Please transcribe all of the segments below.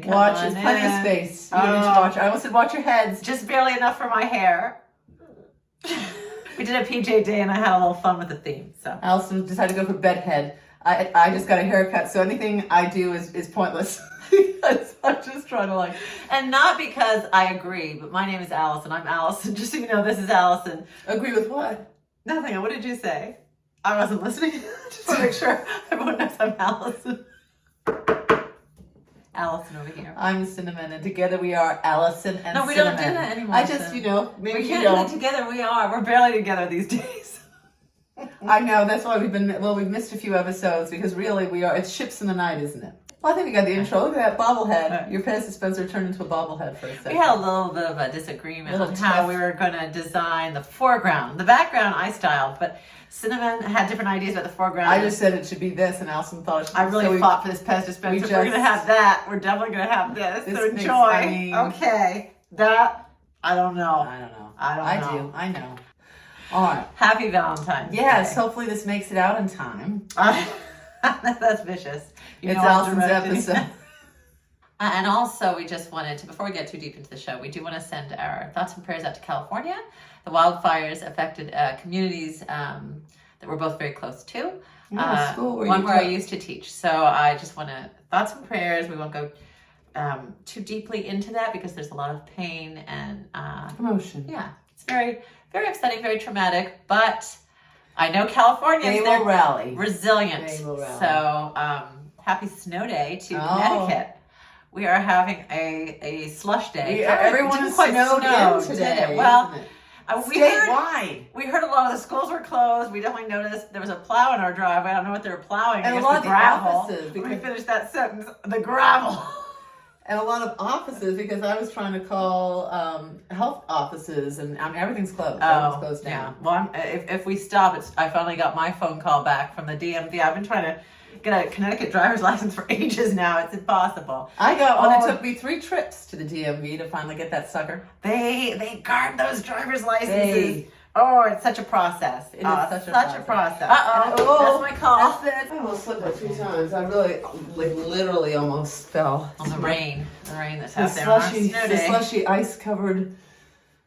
in. Watch, there's plenty of space. You don't need to watch. I almost said watch your heads. Just barely enough for my hair. We did a PJ day and I had a little fun with the theme. So Allison decided to go for bedhead. I just got a haircut, so anything I do is pointless. Because I'm just trying to like... And not because I agree, but my name is Allison. I'm Allison. Just so you know, this is Allison. Agree with what? Nothing. What did you say? I wasn't listening. Just want to make sure everyone knows I'm Allison. Allison over here. I'm Cinnamon, and together we are Allison and Cinnamon. No, we don't do that anymore. I just, maybe we can't do that together. We are. We're barely together these days. I know. That's why we've missed a few episodes because really we are. It's ships in the night, isn't it? Well, I think we got the intro. Look at that bobblehead. Your past dispenser turned into a bobblehead for a second. We had a little bit of a disagreement on how we were going to design the foreground. The background I styled, but Cinnamon had different ideas about the foreground. I just said it should be this, and Allison thought it should be... I really fought for this past dispenser. We're going to have that. We're definitely going to have this. So enjoy. Okay. That, I don't know. I know. All right. Happy Valentine's Day. Yes, hopefully this makes it out in time. That's vicious. It's Allison's episode. And also, we just wanted to, before we get too deep into the show, we do want to send our thoughts and prayers out to California. The wildfires affected communities that we're both very close to. School one where I used to teach. So I just want to, thoughts and prayers. We won't go too deeply into that because there's a lot of pain and emotion. Yeah, it's very, very upsetting, very traumatic, but I know Californians, they will rally. Resilient. They will rally. So happy snow day to Connecticut. We are having a slush day. Everyone is snowed in today. Well, statewide. We heard a lot of the schools were closed. We definitely noticed there was a plow in our driveway. I don't know what they were plowing. And I a guess lot of the the gravel. offices. Let me finish that sentence. The gravel. And a lot of offices, because I was trying to call health offices, and everything's closed. Everything's closed down. Yeah. Well, if we stop, I finally got my phone call back from the DMV. I've been trying to get a Connecticut driver's license for ages now. It's impossible. I got one. It took me 3 trips to the DMV to finally get that sucker. They guard those driver's licenses. It's such a process. It is such a process. That's my call. That's it. I almost slipped 2 times. I really, literally almost fell. On the rain that's out there on our snow day. The slushy, ice-covered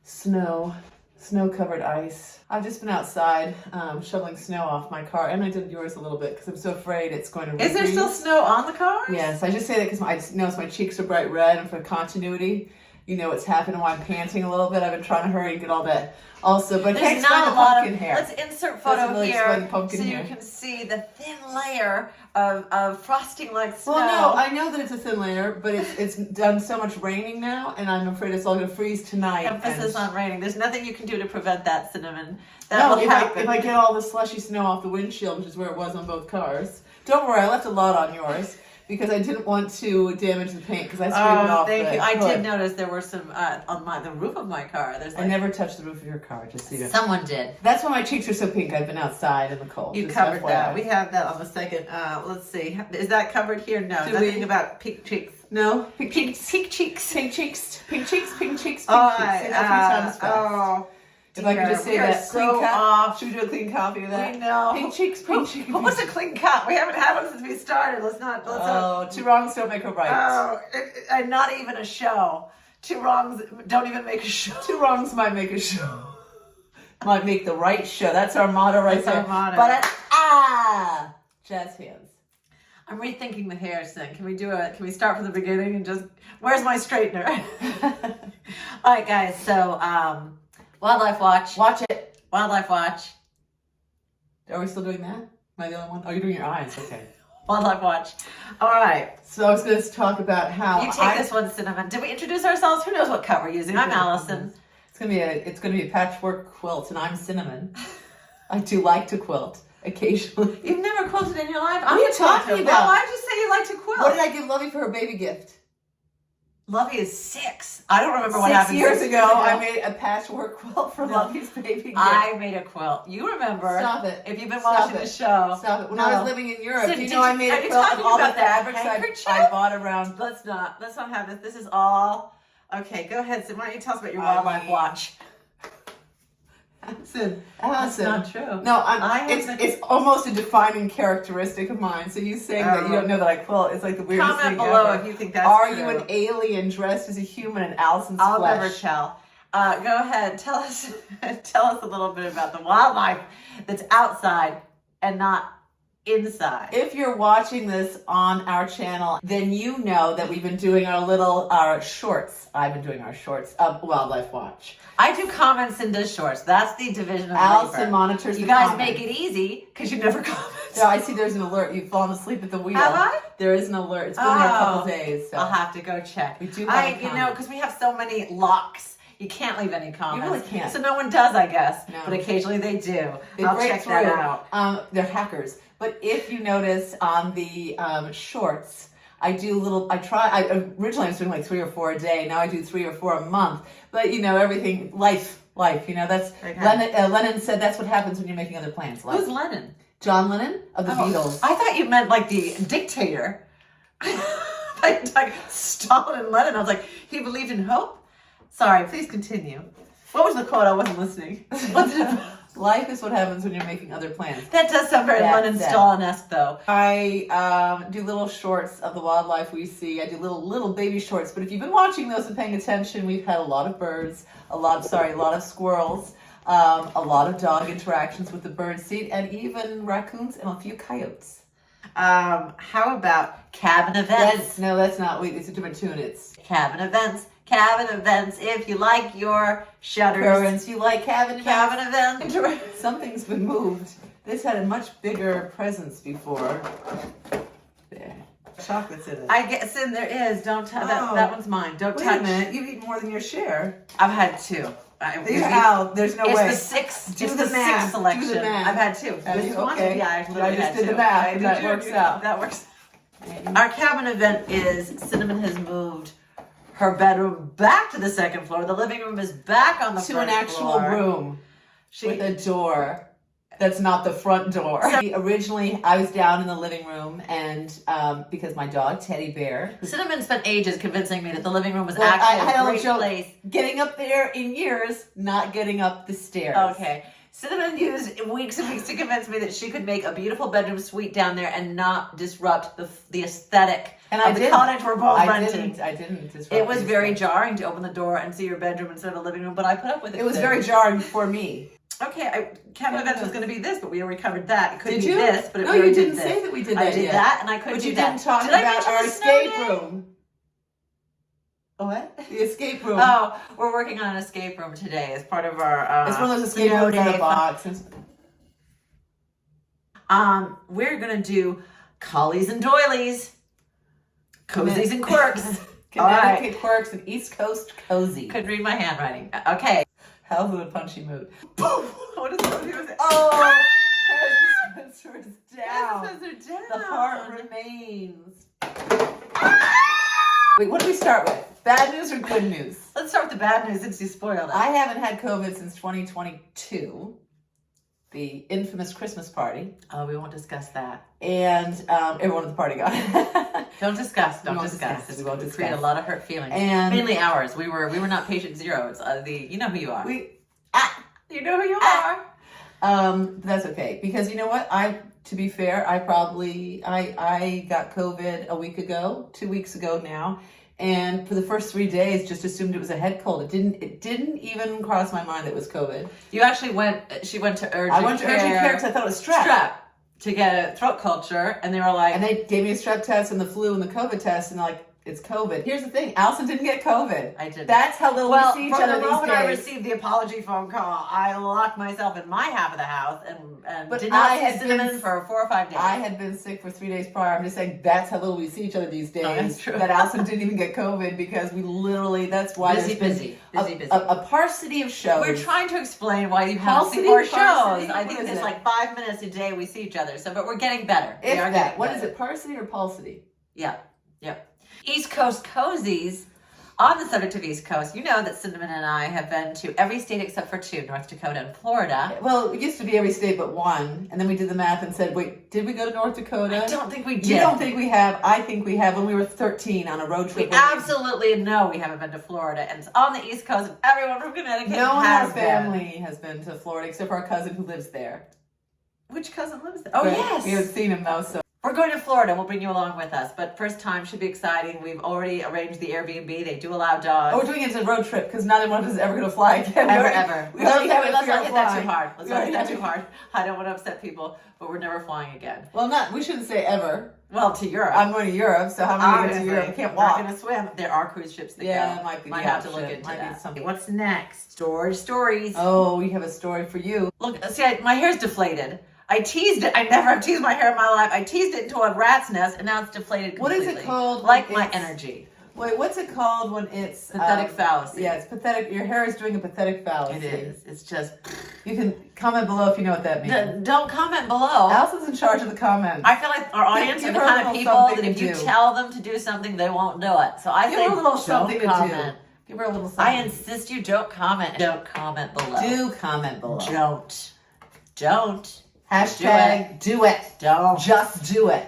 snow-covered ice. I've just been outside shoveling snow off my car, and I did yours a little bit because I'm so afraid it's going to. Is there still snow on the car? Yes, I just say that because I just noticed my cheeks are bright red, and for continuity, you know what's happening while I'm panting a little bit. I've been trying to hurry and get all that. Also, but I can't explain the pumpkin hair. Let's insert photo here so you can see the thin layer of frosting like snow. Well, no, I know that it's a thin layer, but it's done so much raining now, and I'm afraid it's all going to freeze tonight. Emphasis on raining. There's nothing you can do to prevent that, Cinnamon. That will happen. If I get all the slushy snow off the windshield, which is where it was on both cars. Don't worry, I left a lot on yours. Because I didn't want to damage the paint because I scraped it off. Thank you. I did notice there were some on the roof of my car. I never touched the roof of your car, just so you know. Someone did. That's why my cheeks are so pink. I've been outside in the cold. You covered that. We have that on the second. Let's see. Is that covered here? No. Nothing about pink cheeks. No. Pink cheeks. Pink cheeks. Pink cheeks. Pink cheeks. Pink cheeks. Say that 3 times fast. If I could just say that clean cut. Should we do a clean copy of that? We know. Pink cheeks, pink cheeks. What's a clean cut? We haven't had one since we started. Let's not. 2 wrongs don't make a right. And not even a show. 2 wrongs don't even make a show. 2 wrongs might make a show. Might make the right show. That's our motto right there. Our motto. But jazz hands. I'm rethinking the hair thing. Can we start from the beginning and just, where's my straightener? All right, guys. So, Wildlife Watch. Watch it. Wildlife Watch. Are we still doing that? Am I the only one? Oh, you're doing your eyes. Okay. Wildlife Watch. All right. So I was going to talk about how you take this one, Cinnamon. Did we introduce ourselves? Who knows what cut we're using? I'm Allison. It's going to be a patchwork quilt, and I'm Cinnamon. I do like to quilt occasionally. You've never quilted in your life? What are you talking about? Why did you say you like to quilt? What did I give Lovey for her baby gift? Lovey is 6. I don't remember what happened 6 years ago. I made a patchwork quilt for Lovey's baby gift. I made a quilt. You remember? Stop it. If you've been watching the show. Stop it. When I was living in Europe, So I made a quilt of all the fabrics I bought around. Let's not have this. This is all. Okay, go ahead. So why don't you tell us about your Wildlife Watch? Allison. That's not true. No, it's almost a defining characteristic of mine. So you saying that you don't know that I quilt, it's like the weirdest thing Comment below ever. if you think that's Are true. you an alien dressed as a human in Allison's I'll flesh? never tell. Go ahead, tell us a little bit about the wildlife that's outside and not inside. If you're watching this on our channel, then you know that we've been doing our shorts. I've been doing our shorts of Wildlife Watch. I do comments and does shorts. That's the division of Allison labor. monitors You the guys comments. make it easy because you never comment. Yeah, I see there's an alert. You've fallen asleep at the wheel. Have I? There is an alert. It's been there a couple days. So. I'll have to go check. We do have a you know, comment. because we have so many locks. You can't leave any comments. You really can't. So no one does, I guess. No. But occasionally they do. They I'll break check through. that out. They're hackers. But if you notice on the shorts, I do originally I was doing like 3 or 4 a day. Now I do 3 or 4 a month. But you know, everything, life, you know, that's, Okay. Lennon said that's what happens when you're making other plans. Life. Who's Lennon? John Lennon of the Beatles. I thought you meant like the dictator. like Stalin and Lenin. I was like, he believed in hope? Sorry, please continue. What was the quote? I wasn't listening. What's it? Life is what happens when you're making other plans. That does sound very Lenin Stalin-esque though. I do little shorts of the wildlife we see. I do little baby shorts. But if you've been watching those and paying attention, we've had a lot of birds, a lot of squirrels, a lot of dog interactions with the bird seed, and even raccoons and a few coyotes. How about cabin events? That's not. Wait, it's a different tune. It's cabin events. Cabin events. If you like your shutters. parents. You like cabin events. Something's been moved. This had a much bigger presence before. There. Chocolate's in it. I guess in there is. Don't touch that one's mine. Don't Wait touch. a minute. You've eaten more than your share. I've had 2. There's no way. It's the 6. Do It's the the math. 6 selection. Do the math. I've had 2. Have you? Okay. Yeah, I actually I just had did 2. the math, and that works out. That works. Our cabin event is Cinnamon has moved her bedroom back to the 2nd floor. The living room is back on the to first an actual floor. room with a door that's not the front door. Originally, I was down in the living room, and because my dog Teddy Bear, Cinnamon spent ages convincing me that the living room was I actually had a great joke, place. getting up there in years, not getting up the stairs. Okay. Cinnamon used weeks and weeks to convince me that she could make a beautiful bedroom suite down there and not disrupt the aesthetic of the cottage we're both renting. I didn't disrupt. It was very jarring to open the door and see your bedroom instead of the living room, but I put up with it. It was very jarring for me. Okay, cabin events was going to be this, but we already covered that. It could be you? this, but no, we already you didn't did say this. that we did that. I did yet. that, and I couldn't But do you that. didn't talk Did I about mention our the snow escape day? room. What? The escape room. Oh, we're working on an escape room today as part of our. It's one of those escape snow rooms in day a box. We're gonna do collies and doilies, cozies and quirks. Connecticut quirks and East Coast cozy. Couldn't read my handwriting. Okay. Hell's in a punchy mood. What is that? Oh, Harrison Spencer is down. Harrison Spencer down. The heart remains. Wait, what do we start with? Bad news or good news? Let's start with the bad news since you spoiled it. I haven't had COVID since 2022, the infamous Christmas party, Oh, we won't discuss that. and everyone at the party got it. Don't discuss. We Don't won't discuss. discuss. We won't It's created a discuss. lot of hurt feelings. And mainly ours. We were not patient zero. It's you know who you are. You know who you are. That's okay, because you know what? To be fair, I got COVID a week ago, 2 weeks ago now, and for the first 3 days, just assumed it was a head cold. It didn't even cross my mind that it was COVID. You actually she went to urgent care. I went to urgent care because I thought it was strep. To get a throat culture, and they were like, And they gave me a strep test and the flu and the COVID test, and they're like, it's COVID. Here's the thing, Allison didn't get COVID. I didn't. That's how little we see each other from the moment these I days. received the apology phone call, I locked myself in my half of the house and But did not I see had Cinnamon been- for 4 or 5 days. I had been sick for 3 days prior. I'm just saying that's how little we see each other these days. Oh, that's true. That Allison didn't even get COVID because we literally, that's why busy, there's been busy. a parsity of shows. We're trying to explain why you haven't seen Paucity, more shows. sparsity, I what think is it's it? like 5 minutes a day we see each other. So, but we're getting better. We If are that. getting What better. is it, parsity or pulsity? Yeah. East Coast cozies On the subject of East Coast, you know that Cinnamon and I have been to every state except for 2, North Dakota and Florida. Well, it used to be every state but 1, and then we did the math and said, wait, did we go to North Dakota? I don't think we did. You don't think we have? I think we have when we were 13 on a road trip. We absolutely know we haven't been to Florida, and it's on the East Coast, and everyone from Connecticut no one in has our family has been to Florida except for our cousin who lives there. Which cousin lives there? Oh, But yes. we haven't seen him though, so. We're going to Florida. We'll bring you along with us. But first time should be exciting. We've already arranged the Airbnb. They do allow dogs. Oh, we're doing it as a road trip because neither one of us is ever going to fly again. Ever. We already have Let's fear not of hit that flying. too hard. Let's not hit that Yeah. too hard. I don't want to upset people, but we're never flying again. Well, we shouldn't say ever. Well, to Europe. I'm going to Europe, so how am I going to get to Europe? I can't walk. We're not going to swim. There are cruise ships that go. Yeah, it might be. Might the have to look option. into Might be that. something. What's next? Stories. Oh, we have a story for you. Look, see, my hair's deflated. I teased it. I never have teased my hair in my life. I teased it into a rat's nest, and now it's deflated What completely. is it called? Like my energy. Wait, what's it called when it's Pathetic fallacy. Yeah, it's pathetic. Your hair is doing a pathetic fallacy. It is. It's just. You can comment below if you know what that means. Don't comment below. Allison's in charge of the comments. I feel like our audience Give are the her a kind of little people something that if to you do. tell them to do something, they won't do it. So I Give say, her a little don't something to do. comment. Give her a little something. I insist you don't comment. Don't comment below. Do comment below. Don't. Hashtag do it. Don't. Just do it.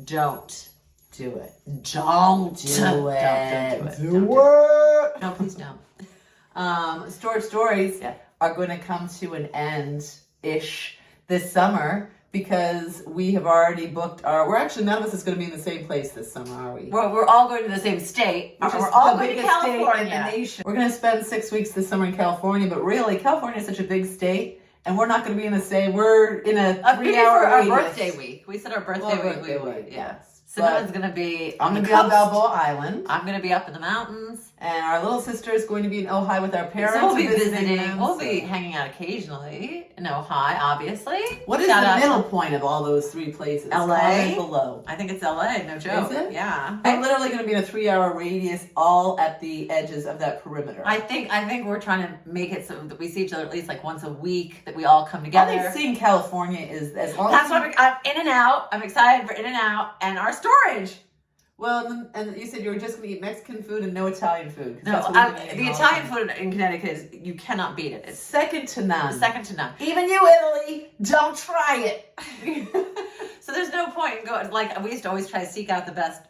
Don't. Do it. Don't. Do it. Don't do it. Do it. No, please don't. Storage stories Yeah. are going to come to an end-ish this summer because we have already booked we're actually, none of us is going to be in the same place this summer, are we? We're all going to the same state. Which is We're all the going to biggest state in California. the nation. We're going to spend 6 weeks this summer in California, but really, California is such a big state, and we're not going to be in the same. We're in a Maybe 3-hour for our radius. birthday week. We said our birthday week. We would. Yes. Cinnamon's going to be. I'm going to be on Balboa Island. I'm going to be up in the mountains. And our little sister is going to be in Ojai with our parents. So we'll be visiting visiting. them, We'll so. be hanging out occasionally in Ojai, obviously. What is Shout the out middle to- point of all those 3 places? LA? Comment below. I think it's LA. No joke. Is it? Yeah. We're literally going to be in a 3-hour radius, all at the edges of that perimeter. I think we're trying to make it so that we see each other at least like once a week. That we all come together. I think seeing California is as long That's as why I'm in and out. I'm excited for in and out and our storage. Well, and you said you were just going to eat Mexican food and no Italian food. 'Cause No, that's what we've been eating the all Italian time. food in Connecticut is you cannot beat it. It's second to none. second to none. Even you, Italy, don't try it. So there's no point in going. Like we used to always try to seek out the best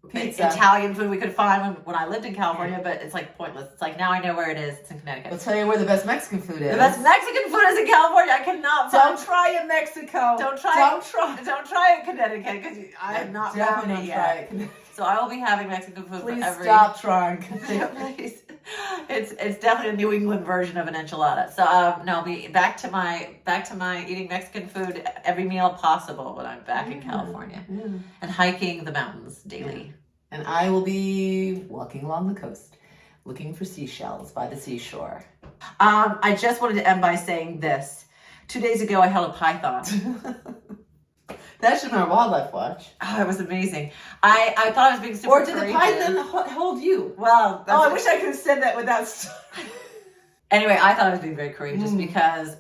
Pizza. Italian food we could find when I lived in California, but it's like pointless. It's like now I know where it is. It's in Connecticut. I'll tell you where the best Mexican food is. The best Mexican food is in California. I cannot Don't find. try it, Mexico. Don't try Don't it. try. Don't try it in Connecticut because I have not found Definitely it don't try yet. it. So I will be having Mexican food Please for every. stop trying. Yeah, please. It's definitely a New England version of an enchilada. So no, I'll be back to my eating Mexican food every meal possible when I'm back in California Yeah. and hiking the mountains daily. And I will be walking along the coast, looking for seashells by the seashore. I just wanted to end by saying this. 2 days ago, I held a python. That should have been our wildlife watch. Oh, it was amazing. I thought I was being super Or did the courageous. python hold you? Well, Oh, I wish I could have said that without. Anyway, I thought I was being very courageous Mm. because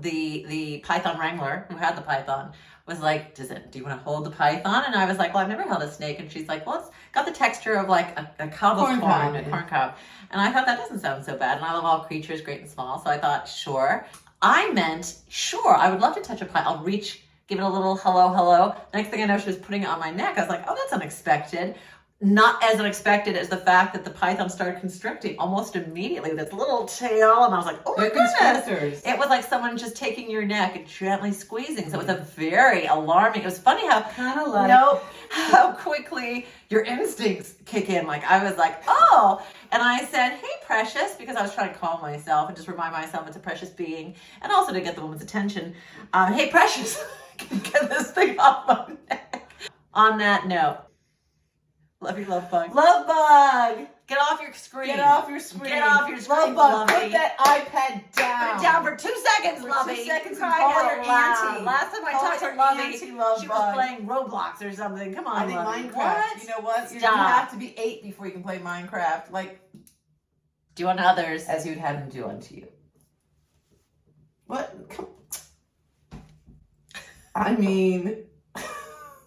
the python wrangler who had the python was like, do you want to hold the python? And I was like, well, I've never held a snake. And she's like, well, it's got the texture of like a cob of Corn corn, cob, a yeah. corn cob. And I thought that doesn't sound so bad. And I love all creatures, great and small. So I thought, sure. I meant, sure, I would love to touch a python. I'll reach, give it a little hello, hello. Next thing I know, she was putting it on my neck. I was like, oh, that's unexpected. Not as unexpected as the fact that the python started constricting almost immediately with its little tail. And I was like, oh my They're goodness. constrictors. It was like someone just taking your neck and gently squeezing. So it was a very alarming. It was funny how Kind of like. how quickly your instincts kick in. Like I was like, oh, and I said, hey, precious, because I was trying to calm myself and just remind myself it's a precious being, and also to get the woman's attention. Hey, precious, get this thing off my neck. On that note, love you, love bug. Love bug. Get off your screen. Get off your screen. Get off your screen, Love bug. Lovey. Put that iPad down. Put it down for 2 seconds, For 2 Lovey. seconds and Crying call out her loud. auntie. Last time I Call talked to her Lovey, auntie, love she bug. was playing Roblox or something. Come on, I think Lovey. Minecraft. What? You know what? You Stop. have to be 8 before you can play Minecraft. Like, Do unto others. as you'd have them do unto you. What? Come. I mean,